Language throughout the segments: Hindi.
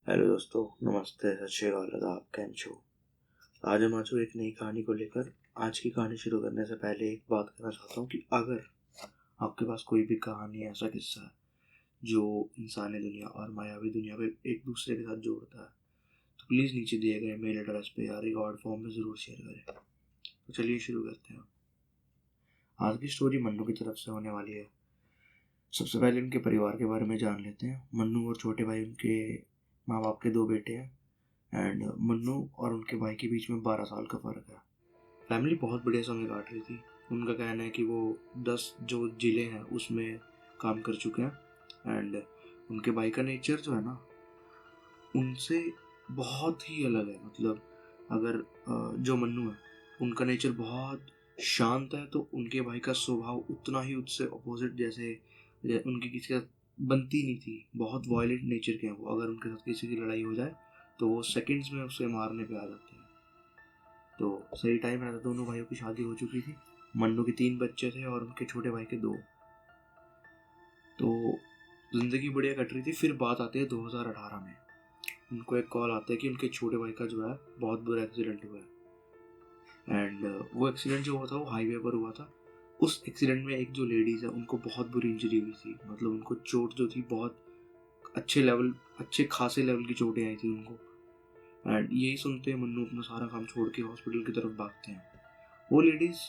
हेलो दोस्तों, नमस्ते, सत श्री अकाल, आदाब, कैम छो। आज हम आज एक नई कहानी को लेकर आज की कहानी शुरू करने से पहले एक बात कहना चाहता हूँ कि अगर आपके पास कोई भी कहानी, ऐसा किस्सा है जो इंसानी दुनिया और मायावी दुनिया को एक दूसरे के साथ जोड़ता है, तो प्लीज़ नीचे दिए गए मेल एड्रेस पे या रिकॉर्ड फॉर्म में ज़रूर शेयर करें। तो चलिए शुरू करते हैं। आज की स्टोरी मन्नू की तरफ से होने वाली है। सबसे पहले उनके परिवार के बारे में जान लेते हैं। मन्नू और छोटे भाई, उनके माँ बाप के 2 बेटे हैं। एंड मन्नू और उनके भाई के बीच में 12 साल का फ़र्क है। फैमिली बहुत बढ़िया समय काट रही थी। उनका कहना है कि वो 10 जो ज़िले हैं उसमें काम कर चुके हैं। एंड उनके भाई का नेचर जो है ना, उनसे बहुत ही अलग है। मतलब अगर जो मन्नू है, उनका नेचर बहुत शांत है, तो उनके भाई का स्वभाव उतना ही उससे अपोजिट, जैसे उनकी किसी के साथ बनती नहीं थी। बहुत वायलेंट नेचर के हैं वो। अगर उनके साथ किसी की लड़ाई हो जाए तो वो सेकंड्स में उसे मारने पे आ जाते हैं। तो सही टाइम रहता, दोनों भाइयों की शादी हो चुकी थी। मन्नू के 3 बच्चे थे और उनके छोटे भाई के 2। तो जिंदगी बढ़िया कट रही थी। फिर बात आती है 2018 में। उनको एक कॉल आता है कि उनके छोटे भाई का जो है बहुत बुरा एक्सीडेंट हुआ है। एंड वो एक्सीडेंट जो हुआ था वो हाईवे पर हुआ था। उस एक्सीडेंट में एक जो लेडीज़ है, उनको बहुत बुरी इंजरी हुई थी। मतलब उनको चोट जो थी, बहुत अच्छे खासे लेवल की चोटें आई थी उनको। एंड यही सुनते मन्नू अपना सारा काम छोड़ के हॉस्पिटल की तरफ भागते हैं। वो लेडीज़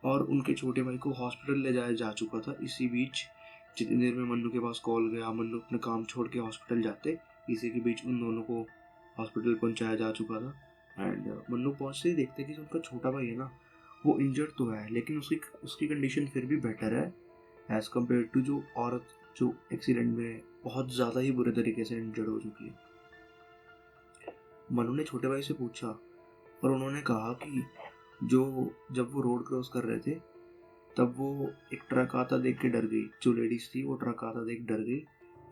और उनके छोटे भाई को हॉस्पिटल ले जाया जा चुका था। इसी बीच जितनी देर में मन्नू के पास कॉल गया, मन्नू अपने काम छोड़ के हॉस्पिटल जाते, इसी के बीच उन दोनों को हॉस्पिटल पहुंचाया जा चुका था। एंड मन्नू पहुंचते ही देखते कि जो उनका छोटा भाई है ना, वो इंजर्ड तो है, लेकिन उसकी उसकी कंडीशन फिर भी बेटर है एज़ कम्पेयर टू जो औरत जो एक्सीडेंट में बहुत ज़्यादा ही बुरे तरीके से इंजर्ड हो चुकी है। मन्नू ने छोटे भाई से पूछा और उन्होंने कहा कि जो जब वो रोड क्रॉस कर रहे थे, तब वो एक ट्रक आता देख के डर गई। जो लेडीज थी वो ट्रक आता देख डर गई।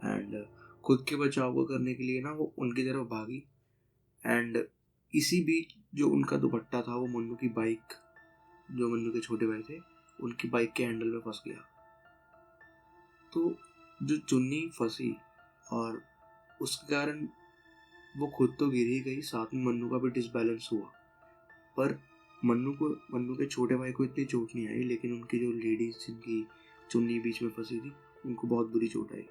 एंड खुद के बचाव को करने के लिए ना वो उनकी तरफ भागी। एंड इसी बीच जो उनका दुपट्टा था, वो मन्नू की बाइक, जो मन्नू के छोटे भाई थे, उनकी बाइक के हैंडल में फंस गया। तो जो चुन्नी फंसी और उसके कारण वो खुद तो गिर ही गई, साथ में मन्नू का भी डिसबैलेंस हुआ। पर मन्नू के छोटे भाई को इतनी चोट नहीं आई, लेकिन उनकी जो लेडीज जिनकी चुन्नी बीच में फंसी थी, उनको बहुत बुरी चोट आई।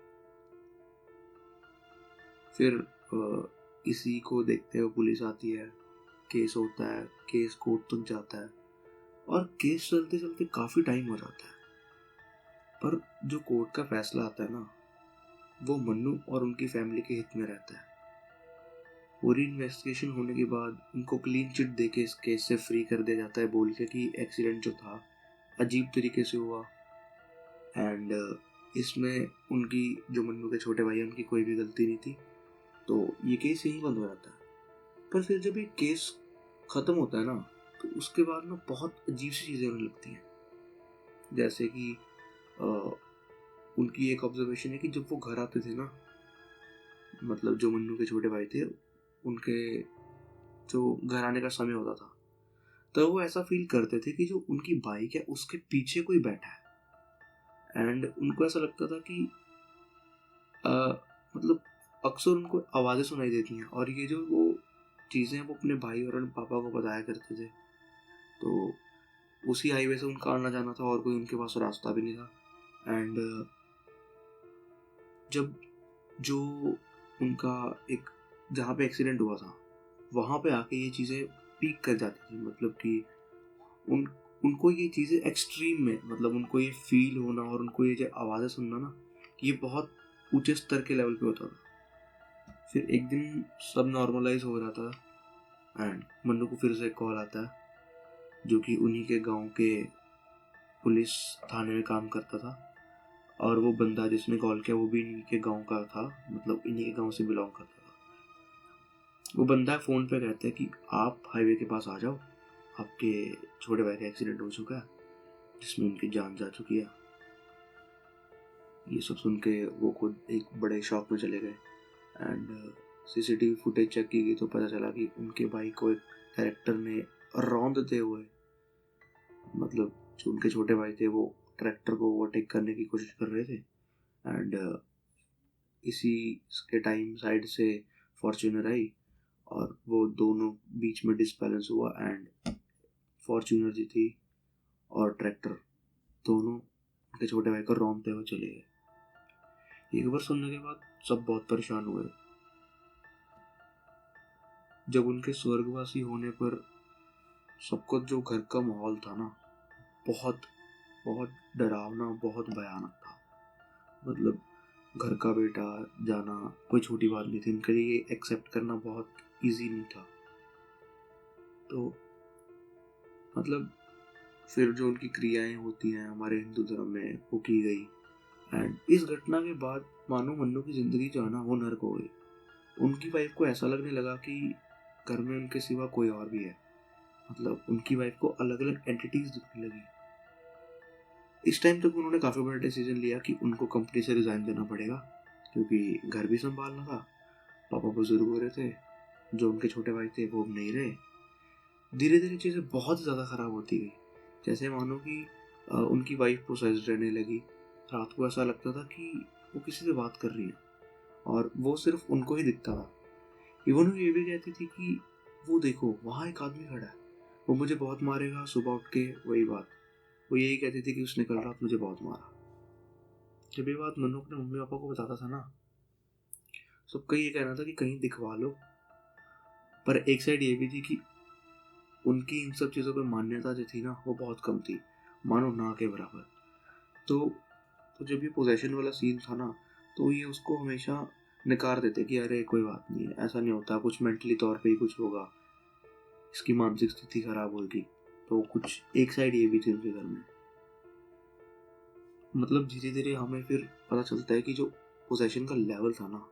फिर इसी को देखते हुए पुलिस आती है, केस होता है, केस कोर्ट तक जाता है और केस चलते चलते काफ़ी टाइम हो जाता है। पर जो कोर्ट का फैसला आता है ना, वो मन्नू और उनकी फैमिली के हित में रहता है। पूरी इन्वेस्टिगेशन होने के बाद उनको क्लीन चिट देके इस केस से फ्री कर दिया जाता है, बोल के कि एक्सीडेंट जो था अजीब तरीके से हुआ। एंड इसमें उनकी जो मन्नू के छोटे भाई हैं, उनकी कोई भी गलती नहीं थी। तो ये केस यहीं बंद हो जाता है। पर फिर जब ये केस ख़त्म होता है ना, तो उसके बाद ना बहुत अजीब सी चीज़ें होने लगती हैं। जैसे कि अ, उनकी एक ऑब्जर्वेशन है कि जब वो घर आते थे ना, मतलब जो मन्नू के छोटे भाई थे, उनके जो घर आने का समय होता था, तो वो ऐसा फील करते थे कि जो उनकी बाइक है उसके पीछे कोई बैठा है। एंड उनको ऐसा लगता था कि अ, मतलब अक्सर उनको आवाज़ें सुनाई देती हैं, और ये जो वो चीज़ें वो अपने भाई और अपने पापा को बताया करते थे। तो उसी हाईवे से उनका आना जाना था और कोई उनके पास रास्ता भी नहीं था। एंड जब जो उनका एक जहाँ पे एक्सीडेंट हुआ था, वहाँ पे आके ये चीज़ें पीक कर जाती थी। मतलब कि उन उनको ये चीज़ें एक्सट्रीम में, मतलब उनको ये फील होना और उनको ये जो आवाज़ें सुनना ना, ये बहुत ऊंचे स्तर के लेवल पे होता था। फिर एक दिन सब नॉर्मलाइज हो रहा था एंड मन्नू को फिर से कॉल आता है, जो कि उन्हीं के गांव के पुलिस थाने में काम करता था। और वो बंदा जिसने कॉल किया वो भी इन्हीं के गांव का था, मतलब इन्हीं के गांव से बिलोंग करता था। वो बंदा फ़ोन पे कहता है कि आप हाईवे के पास आ जाओ, आपके छोटे भाई का एक्सीडेंट हो चुका है जिसमें उनकी जान जा चुकी है। ये सब सुन के वो खुद एक बड़े शॉक में चले गए। एंड सीसीटीवी फुटेज चेक की गई तो पता चला कि उनके भाई को एक कैरेक्टर ने रौंदते हुए, मतलब जो उनके छोटे भाई थे वो ट्रैक्टर को ओवरटेक करने की कोशिश कर रहे थे। एंड इसी के टाइम साइड से फॉर्च्यूनर आई और वो दोनों बीच में डिसबैलेंस हुआ एंड फॉर्च्यूनर जी थी और ट्रैक्टर दोनों उनके छोटे भाई को रौंदते हुए चले गए। ये खबर सुनने के बाद सब बहुत परेशान हुए। जब उनके स्वर्गवासी होने पर सबको जो घर का माहौल था ना, बहुत बहुत डरावना, बहुत भयानक था। मतलब घर का बेटा जाना कोई छोटी बात नहीं थी, उनके लिए एक्सेप्ट करना बहुत इजी नहीं था। तो मतलब फिर जो उनकी क्रियाएं होती हैं हमारे हिंदू धर्म में वो की गई एंड इस घटना के बाद मानो मन्नू की जिंदगी जो है ना वो नर्क हो गई। उनकी वाइफ को ऐसा लगने लगा कि घर में उनके सिवा कोई और भी है। मतलब उनकी वाइफ को अलग अलग एंटिटीज दिखने लगी। इस टाइम तक उन्होंने काफ़ी बड़ा डिसीजन लिया कि उनको कंपनी से रिजाइन देना पड़ेगा, क्योंकि घर भी संभालना था, पापा बुजुर्ग हो रहे थे, जो उनके छोटे भाई थे वो नहीं रहे। धीरे धीरे चीज़ें बहुत ज़्यादा ख़राब होती गई। जैसे मानो कि उनकी वाइफ पोसेस्ड रहने लगी। रात को ऐसा लगता था कि वो किसी से बात कर रही है और वो सिर्फ उनको ही दिखता था। इवन वो ये भी कहती थी कि वो देखो वहाँ एक आदमी खड़ा है, वो मुझे बहुत मारेगा। सुबह उठ के वही बात, वो यही कहती थी कि उसने कल रात मुझे बहुत मारा। जब ये बात मन्नू अपने मम्मी पापा को बताता था ना, सबका ये कहना था कि कहीं दिखवा लो। पर एक साइड ये भी थी कि उनकी इन सब चीज़ों पर मान्यता जो थी ना वो बहुत कम थी, मानो ना के बराबर। तो जब ये पोजेशन वाला सीन था ना, तो ये उसको हमेशा नकार देते कि अरे कोई बात नहीं है, ऐसा नहीं होता, कुछ मेंटली तौर पे ही कुछ होगा, इसकी मानसिक स्थिति खराब होगी। तो कुछ एक साइड ये भी थी उनके घर में। मतलब धीरे धीरे हमें फिर पता चलता है कि जो पोजेशन का लेवल था ना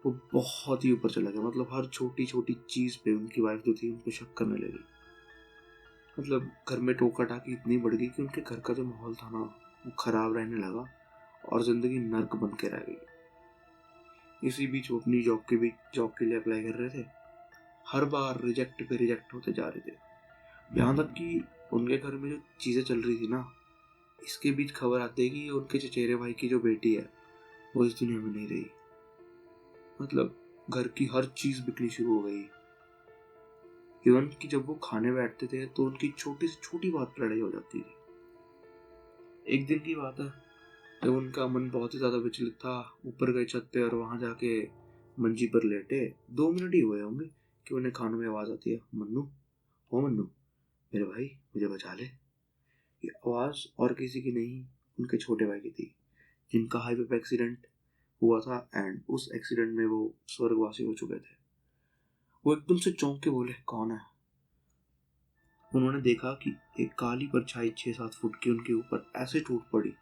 वो बहुत ही ऊपर चला गया। मतलब हर छोटी छोटी चीज़ पे उनकी वाइफ जो थी उन पे शक करने लगी। मतलब घर में टोका टाकी इतनी बढ़ गई कि उनके घर का जो माहौल था ना वो खराब रहने लगा और जिंदगी नर्क बन के रह गई। इसी बीच वो अपनी जॉब के लिए अप्लाई कर रहे थे। हर बार रिजेक्ट पे रिजेक्ट होते जा रहे थे। यहाँ तक कि उनके घर में जो चीज़ें चल रही थी ना, इसके बीच खबर आती है कि उनके चचेरे भाई की जो बेटी है वो इस दुनिया में नहीं रही। मतलब घर की हर चीज़ बिकनी शुरू हो गई। इवन कि जब वो खाने बैठते थे तो उनकी छोटी से छोटी बात पर लड़ाई हो जाती थी। एक दिन की बात है, जब उनका मन बहुत ही ज़्यादा विचलित था, ऊपर गए छत पे और वहाँ जाके मंजी पर लेटे 2 मिनट ही हुए होंगे कि उन्हें खानों में आवाज़ आती है, मन्नू, ओ मन्नू, मेरे भाई मुझे बचा ले। ये आवाज़ और किसी की नहीं, उनके छोटे भाई की थी, जिनका हाईवे पे एक्सीडेंट हुआ था एंड उस एक्सीडेंट में वो स्वर्गवासी हो चुके थे। वो एकदम से चौंक के बोले, कौन है? उन्होंने देखा कि एक काली परछाई 6-7 फुट की उनके ऊपर ऐसे टूट पड़ी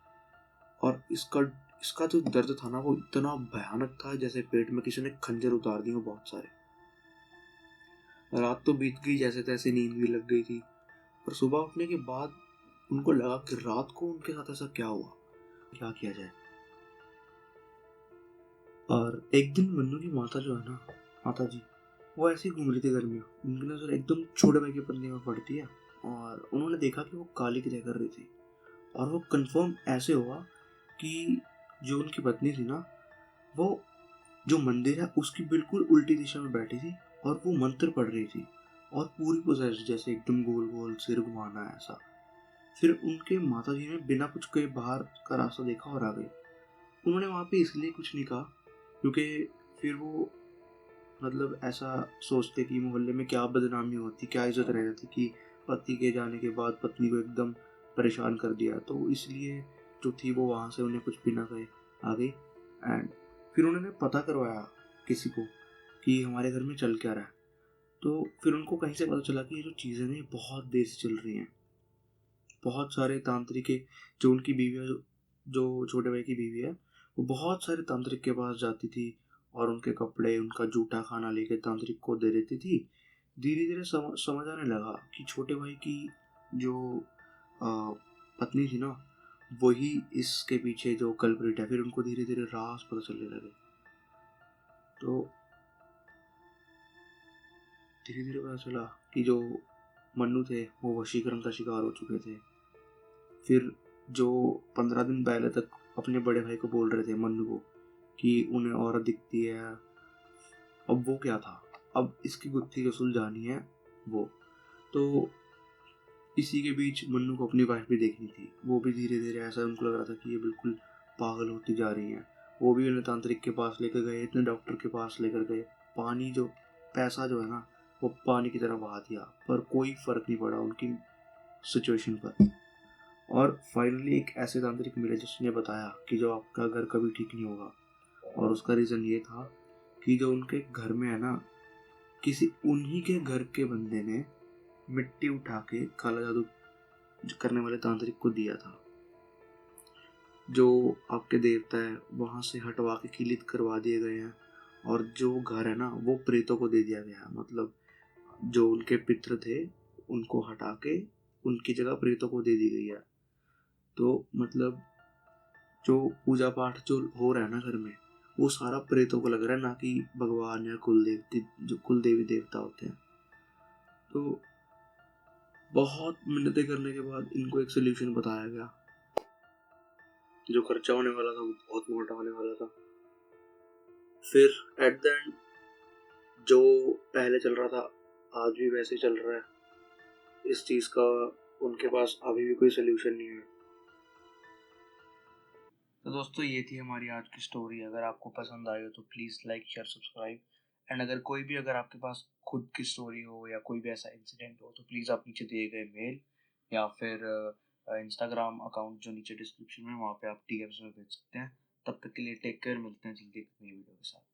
और इसका जो दर्द था ना वो इतना भयानक था जैसे पेट में किसी ने खंजर उतार दी हो बहुत सारे। रात तो बीत गई, जैसे तैसे नींद भी लग गई थी। पर सुबह उठने के बाद उनको लगा कि रात को उनके साथ ऐसा क्या हुआ, क्या किया जाए। और एक दिन मन्नू की माता जो है ना, माता जी, वो ऐसे ही घूम रही थी घर में। उनकी नजर एकदम छोटे भाई के पन्ने में पड़ती है और उन्होंने देखा कि वो काली क्रिया कर रही थी। और वो कंफर्म ऐसे हुआ कि जो उनकी पत्नी थी ना, वो जो मंदिर है उसकी बिल्कुल उल्टी दिशा में बैठी थी और वो मंत्र पढ़ रही थी और पूरी पोजेस, जैसे एकदम गोल गोल सिर घुमाना ऐसा। फिर उनके माता जी ने बिना कुछ कहे बाहर का रास्ता देखा और आ गए। उन्होंने वहाँ पे इसलिए कुछ नहीं कहा क्योंकि फिर वो मतलब ऐसा सोचते कि मोहल्ले में क्या बदनामी होती, क्या इज्जत रह जाती कि पति के जाने के बाद पत्नी को एकदम परेशान कर दिया। तो इसलिए जो थी वो वहाँ से उन्हें कुछ बिना कहे आ गई। एंड फिर उन्होंने पता करवाया किसी को कि हमारे घर में चल क्या रहा है। तो फिर उनको कहीं से पता चला कि ये जो चीज़ें हैं बहुत देर से चल रही हैं। बहुत सारे तांत्रिक के, जो उनकी बीवी है, जो छोटे भाई की बीवी है, वो बहुत सारे तांत्रिक के पास जाती थी और उनके कपड़े, उनका जूठा खाना लेके तांत्रिक को दे देती थी। धीरे धीरे समझ आने लगा कि छोटे भाई की जो पत्नी थी ना वही इसके पीछे जो कल्प्रिट है। फिर उनको धीरे धीरे राज पता चलने लगे। तो धीरे धीरे पता चला कि जो मन्नू थे वो वशीकरण का शिकार हो चुके थे। फिर जो 15 दिन पहले तक अपने बड़े भाई को बोल रहे थे, मन्नू को, कि उन्हें औरत दिखती है, अब वो क्या था, अब इसकी गुत्थी जो सुलझानी है वो। तो इसी के बीच मन्नू को अपनी वाइफ भी देखनी थी। वो भी धीरे धीरे ऐसा उनको लग रहा था कि ये बिल्कुल पागल होती जा रही हैं। वो भी उन्हें तांत्रिक के पास लेकर गए, इतने डॉक्टर के पास लेकर गए, पानी जो पैसा जो है ना वो पानी की तरह बहा दिया, पर कोई फर्क नहीं पड़ा उनकी सिचुएशन पर। और फाइनली एक ऐसे तांत्रिक मिले जिसने बताया कि जो आपका घर कभी ठीक नहीं होगा। और उसका रीज़न ये था कि जो उनके घर में है ना, किसी उन्हीं के घर के बंदे ने मिट्टी उठा के काला जादू करने वाले तांत्रिक को दिया था। जो आपके देवता है वहाँ से हटवा के किलित करवा दिए गए हैं, और जो घर है ना वो प्रेतों को दे दिया गया है। मतलब जो उनके पितृ थे उनको हटा के उनकी जगह प्रेतों को दे दी गई है। तो मतलब जो पूजा पाठ जो हो रहा है ना घर में, वो सारा प्रेतों को लग रहा है, ना कि भगवान या कुल देवती जो कुल देवी देवता होते हैं। तो बहुत मिन्नतें करने के बाद इनको एक सोल्यूशन बताया गया। जो खर्चा होने वाला था वो बहुत मोटा होने वाला था। फिर एट द एंड जो पहले चल रहा था आज भी वैसे ही चल रहा है। इस चीज़ का उनके पास अभी भी कोई सोल्यूशन नहीं है। तो दोस्तों ये थी हमारी आज की स्टोरी। अगर आपको पसंद आई हो तो please like share subscribe. And अगर कोई भी अगर आपके पास खुद की स्टोरी हो या कोई भी ऐसा इंसिडेंट हो तो प्लीज़ आप नीचे दिए गए मेल या फिर इंस्टाग्राम अकाउंट जो नीचे डिस्क्रिप्शन में, वहाँ पे आप डीएम्स में भेज सकते हैं। तब तक के लिए टेक केयर, मिलते हैं जल्दी एक नई वीडियो के साथ।